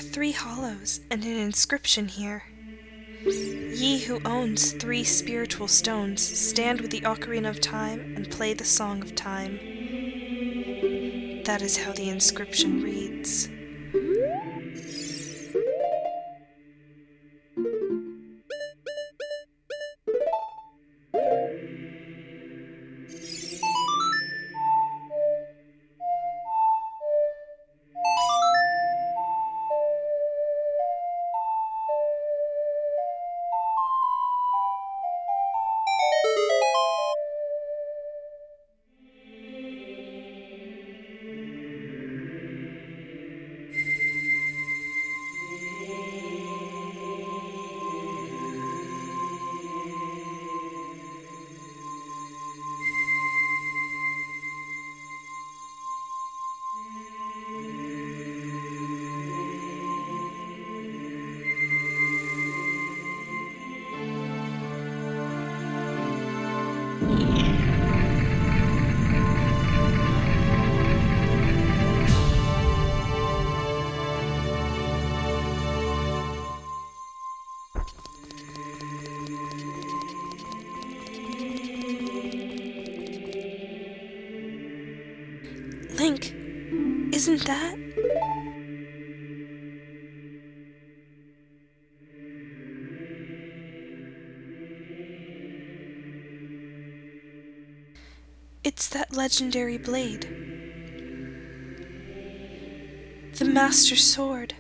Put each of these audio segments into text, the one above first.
3 hollows and an inscription here. Ye who owns 3 spiritual stones, stand with the Ocarina of Time and play the Song of Time. That is how the inscription reads. Link, isn't that? It's that legendary blade. The Master Sword.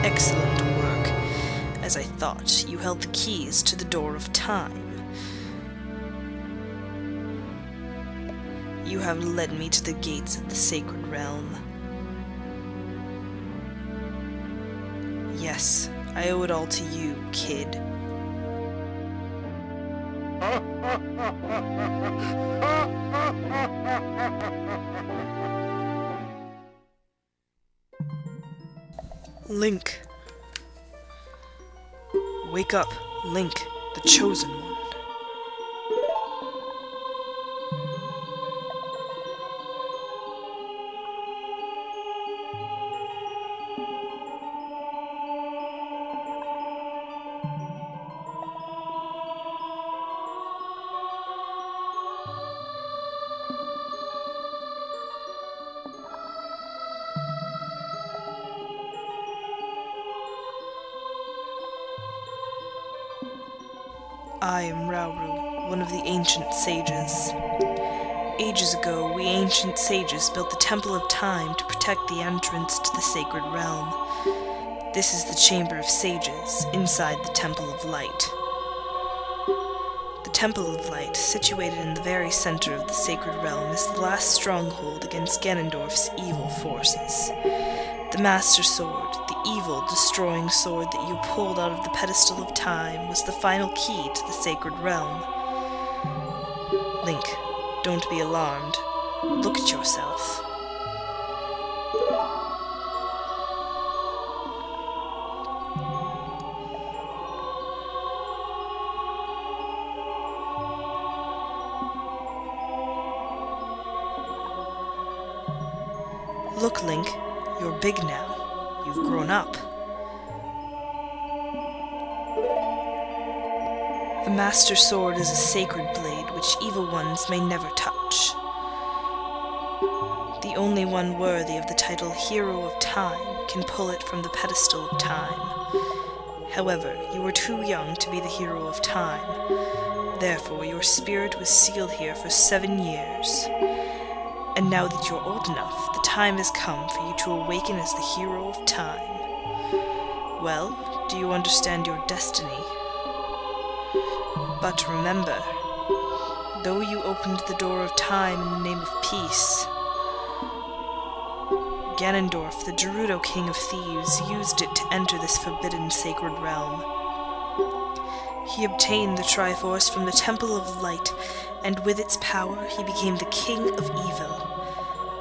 Excellent work. As I thought, you held the keys to the door of time. You have led me to the gates of the sacred realm. Yes, I owe it all to you, kid. Link. Wake up, Link, the chosen one. I am Rauru, one of the ancient sages. Ages ago, we ancient sages built the Temple of Time to protect the entrance to the sacred realm. This is the Chamber of Sages, inside the Temple of Light. The Temple of Light, situated in the very center of the sacred realm, is the last stronghold against Ganondorf's evil forces. The Master Sword, the evil, destroying sword that you pulled out of the pedestal of time, was the final key to the sacred realm. Link, don't be alarmed. Look at yourself. Look, Link. You're big now. You've grown up. The Master Sword is a sacred blade which evil ones may never touch. The only one worthy of the title Hero of Time can pull it from the pedestal of time. However, you were too young to be the Hero of Time. Therefore, your spirit was sealed here for 7 years. And now that you're old enough, the time has come for you to awaken as the Hero of Time. Well, do you understand your destiny? But remember, though you opened the door of time in the name of peace, Ganondorf, the Gerudo King of Thieves, used it to enter this forbidden sacred realm. He obtained the Triforce from the Temple of Light, and with its power he became the King of Evil.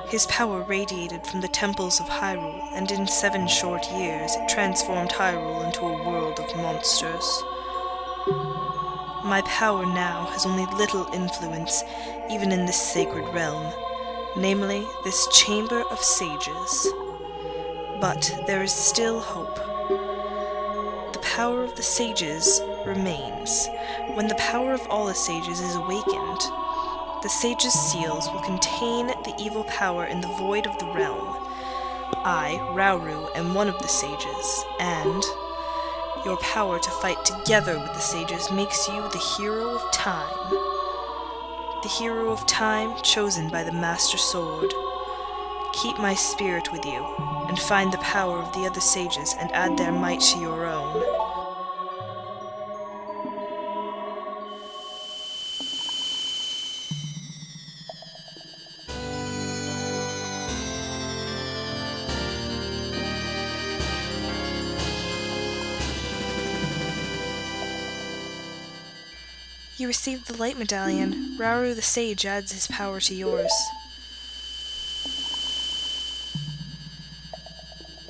His power radiated from the temples of Hyrule, and in 7 short years it transformed Hyrule into a world of monsters. My power now has only little influence, even in this sacred realm, namely this Chamber of Sages. But there is still hope. The power of the sages remains. When the power of all the sages is awakened, the sages' seals will contain the evil power in the void of the realm. I, Rauru, am one of the sages, and your power to fight together with the sages makes you the hero of time. The hero of time chosen by the Master Sword. Keep my spirit with you, and find the power of the other sages and add their might to your own. You received the Light Medallion. Rauru the Sage adds his power to yours.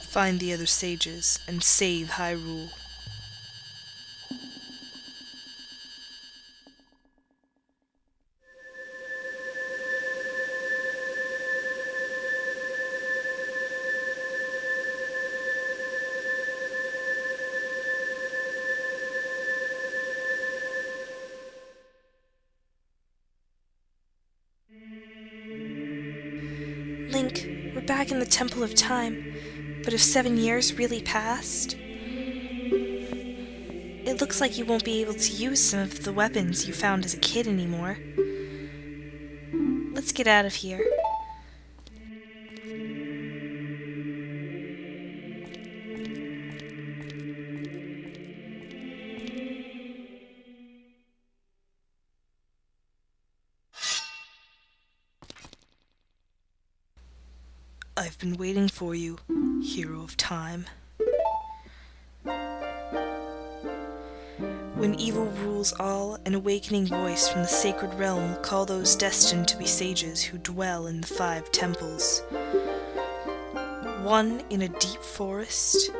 Find the other sages and save Hyrule. Link, we're back in the Temple of Time, but have 7 years really passed? It looks like you won't be able to use some of the weapons you found as a kid anymore. Let's get out of here. I've been waiting for you, hero of time. When evil rules all, an awakening voice from the sacred realm will call those destined to be sages who dwell in the 5 temples. One in a deep forest,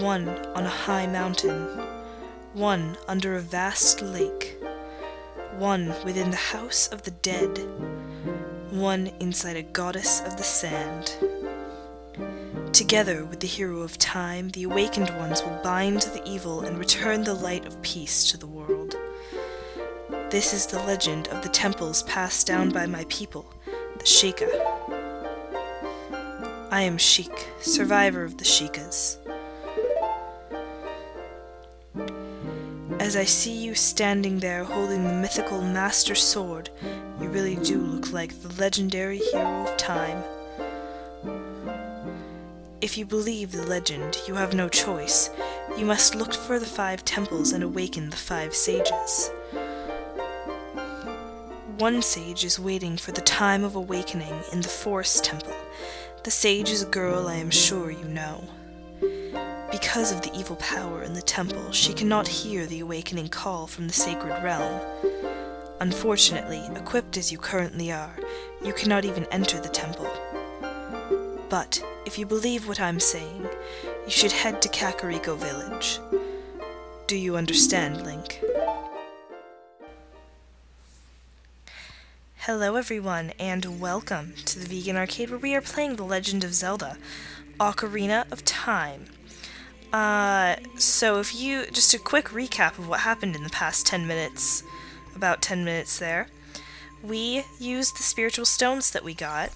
one on a high mountain, one under a vast lake, one within the house of the dead, one inside a goddess of the sand. Together with the hero of time, the awakened ones will bind the evil and return the light of peace to the world. This is the legend of the temples passed down by my people, the Sheikah. I am Sheik, survivor of the Sheikas. As I see you standing there holding the mythical Master Sword, you really do look like the legendary hero of time. If you believe the legend, you have no choice. You must look for the 5 temples and awaken the 5 sages. One sage is waiting for the time of awakening in the Forest Temple. The sage is a girl I am sure you know. Because of the evil power in the temple, she cannot hear the awakening call from the sacred realm. Unfortunately, equipped as you currently are, you cannot even enter the temple. But if you believe what I'm saying, you should head to Kakariko Village. Do you understand, Link? Hello everyone, and welcome to the Vegan Arcade, where we are playing The Legend of Zelda, Ocarina of Time. So just a quick recap of what happened in the past 10 minutes, about 10 minutes there. We used the spiritual stones that we got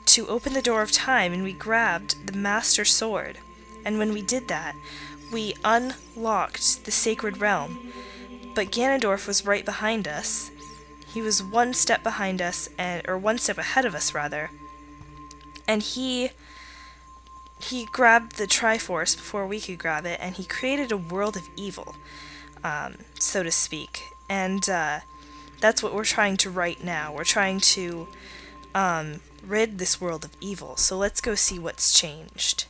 to open the door of time, and we grabbed the Master Sword. And when we did that, we unlocked the sacred realm. But Ganondorf was right behind us. He was one step behind us, or one step ahead of us, rather. And he grabbed the Triforce before we could grab it, and he created a world of evil, so to speak. And that's what we're trying to right now. We're trying to rid this world of evil. So let's go see what's changed.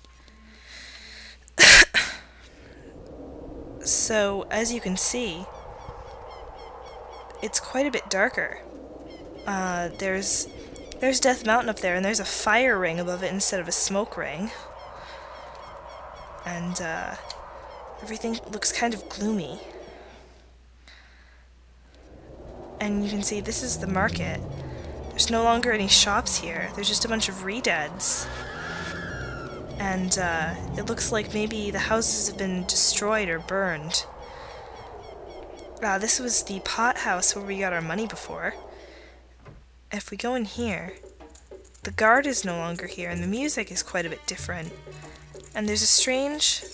So, as you can see, it's quite a bit darker. There's Death Mountain up there, and there's a fire ring above it instead of a smoke ring. And, everything looks kind of gloomy. And you can see this is the market. There's no longer any shops here. There's just a bunch of redeads. And, it looks like maybe the houses have been destroyed or burned. This was the pot house where we got our money before. If we go in here, the guard is no longer here, and the music is quite a bit different. And there's a strange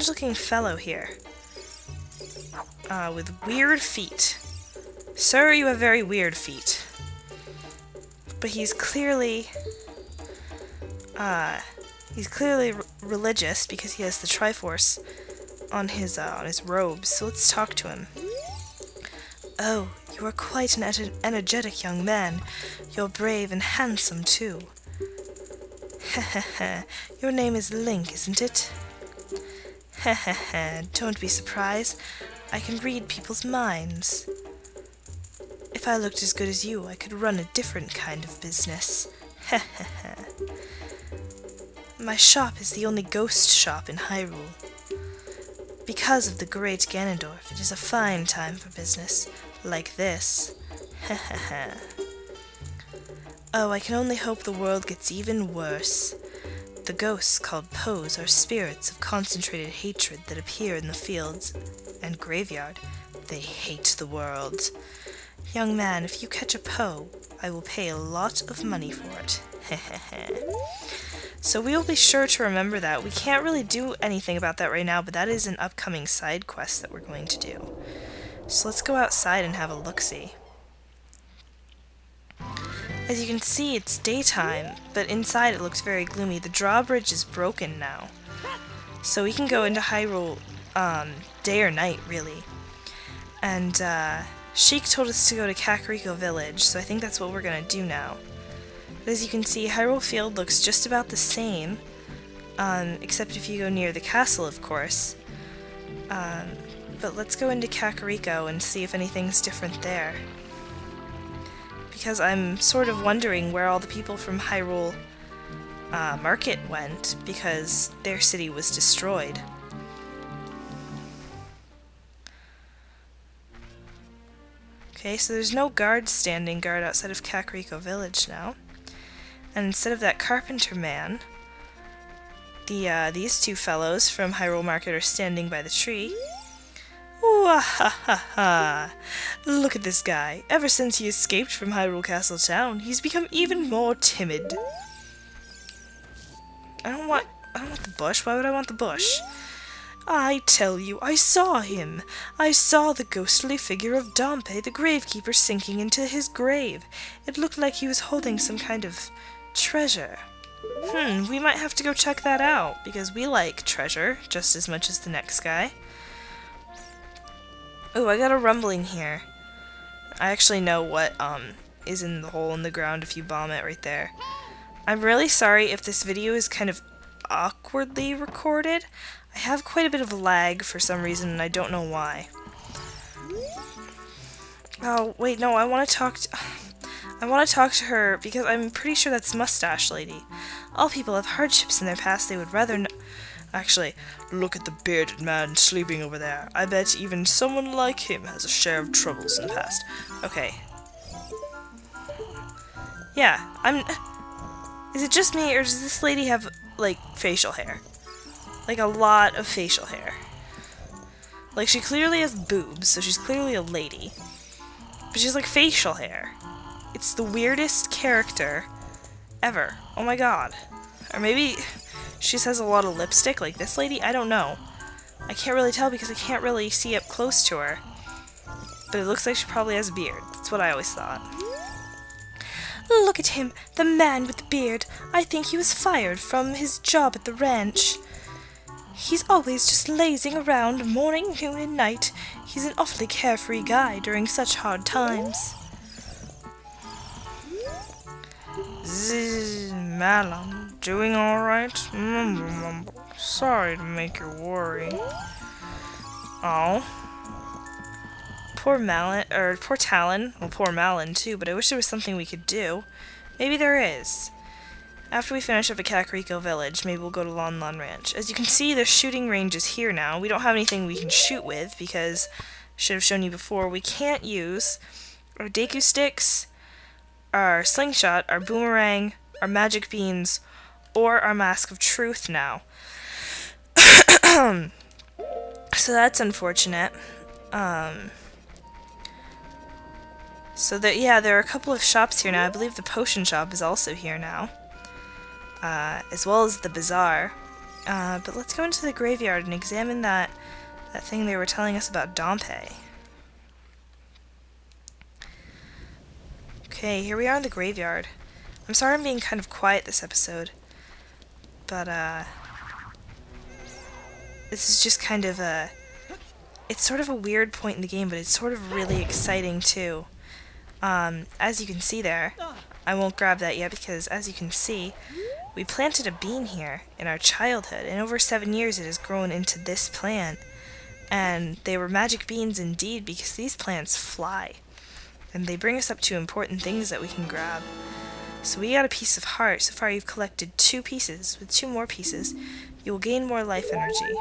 looking fellow here. With weird feet. Sir, you have very weird feet. But he's clearly religious because he has the Triforce on his robes. So let's talk to him. Oh, you are quite an energetic young man. You're brave and handsome too. Hehehe. Your name is Link, isn't it? Hehehe. Don't be surprised. I can read people's minds. If I looked as good as you, I could run a different kind of business. Hehehe. My shop is the only ghost shop in Hyrule. Because of the great Ganondorf, it is a fine time for business. Like this. Hehehe. Oh, I can only hope the world gets even worse. The ghosts called Poes are spirits of concentrated hatred that appear in the fields and graveyard. They hate the world. Young man, if you catch a Poe, I will pay a lot of money for it. Hehehe. So we will be sure to remember that. We can't really do anything about that right now, but that is an upcoming side quest that we're going to do. So let's go outside and have a look-see. As you can see, it's daytime, but inside it looks very gloomy. The drawbridge is broken now. So we can go into Hyrule day or night, really. And Sheik told us to go to Kakariko Village, so I think that's what we're going to do now. But as you can see, Hyrule Field looks just about the same, except if you go near the castle, of course. But let's go into Kakariko and see if anything's different there. Because I'm sort of wondering where all the people from Hyrule Market went, because their city was destroyed. Okay, so there's no standing guard outside of Kakariko Village now. And instead of that carpenter man, these two fellows from Hyrule Market are standing by the tree. Wah-ha-ha-ha! Look at this guy. Ever since he escaped from Hyrule Castle Town, he's become even more timid. I don't want the bush. Why would I want the bush? I tell you, I saw him. I saw the ghostly figure of Dompe, the gravekeeper, sinking into his grave. It looked like he was holding some kind of treasure. We might have to go check that out, because we like treasure just as much as the next guy. Oh, I got a rumbling here. I actually know what is in the hole in the ground if you bomb it right there. I'm really sorry if this video is kind of awkwardly recorded. I have quite a bit of lag for some reason, and I don't know why. Oh, wait, no, I want to talk to her because I'm pretty sure that's Mustache Lady. All people have hardships in their past they would rather Actually, look at the bearded man sleeping over there. I bet even someone like him has a share of troubles in the past. Okay. Yeah, Is it just me, or does this lady have, like, facial hair? Like, a lot of facial hair. Like, she clearly has boobs, so she's clearly a lady. But she's, like, facial hair. It's the weirdest character ever. Oh my god. Or maybe she just has a lot of lipstick, like this lady? I don't know. I can't really tell because I can't really see up close to her. But it looks like she probably has a beard. That's what I always thought. Look at him, the man with the beard. I think he was fired from his job at the ranch. He's always just lazing around morning, noon, and night. He's an awfully carefree guy during such hard times. Madam, doing alright? Sorry to make you worry. Oh. Poor Malin, or poor Talon. Well, poor Malin too, but I wish there was something we could do. Maybe there is. After we finish up at Kakariko Village, maybe we'll go to Lon Lon Ranch. As you can see, the shooting range is here now. We don't have anything we can shoot with because, I should have shown you before, we can't use our Deku Sticks, our Slingshot, our Boomerang, our Magic Beans, or our Mask of Truth now. So that's unfortunate. So that, yeah, there are a couple of shops here now. I believe the potion shop is also here now. As well as the bazaar. But let's go into the graveyard and examine that thing they were telling us about Dompe. Okay, here we are in the graveyard. I'm sorry I'm being kind of quiet this episode. But, this is just kind of it's sort of a weird point in the game, but it's sort of really exciting too. As you can see there, I won't grab that yet because, as you can see, we planted a bean here in our childhood, and over 7 years it has grown into this plant. And they were magic beans indeed, because these plants fly. And they bring us up to important things that we can grab. So we got a piece of heart. So far you've collected 2 pieces. With 2 more pieces, you will gain more life energy.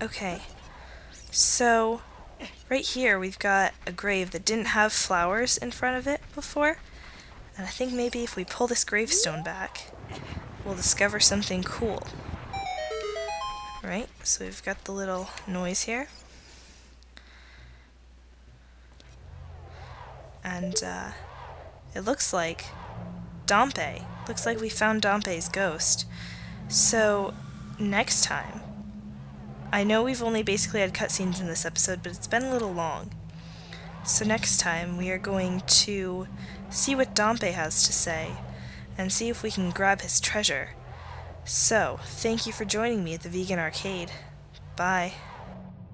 Okay. So, right here we've got a grave that didn't have flowers in front of it before. And I think maybe if we pull this gravestone back, we'll discover something cool. Right, so we've got the little noise here. And it looks like Dompe. Looks like we found Dompe's ghost. So, next time, I know we've only basically had cutscenes in this episode, but it's been a little long. So next time we are going to see what Dompe has to say, and see if we can grab his treasure. So, thank you for joining me at the Vegan Arcade. Bye.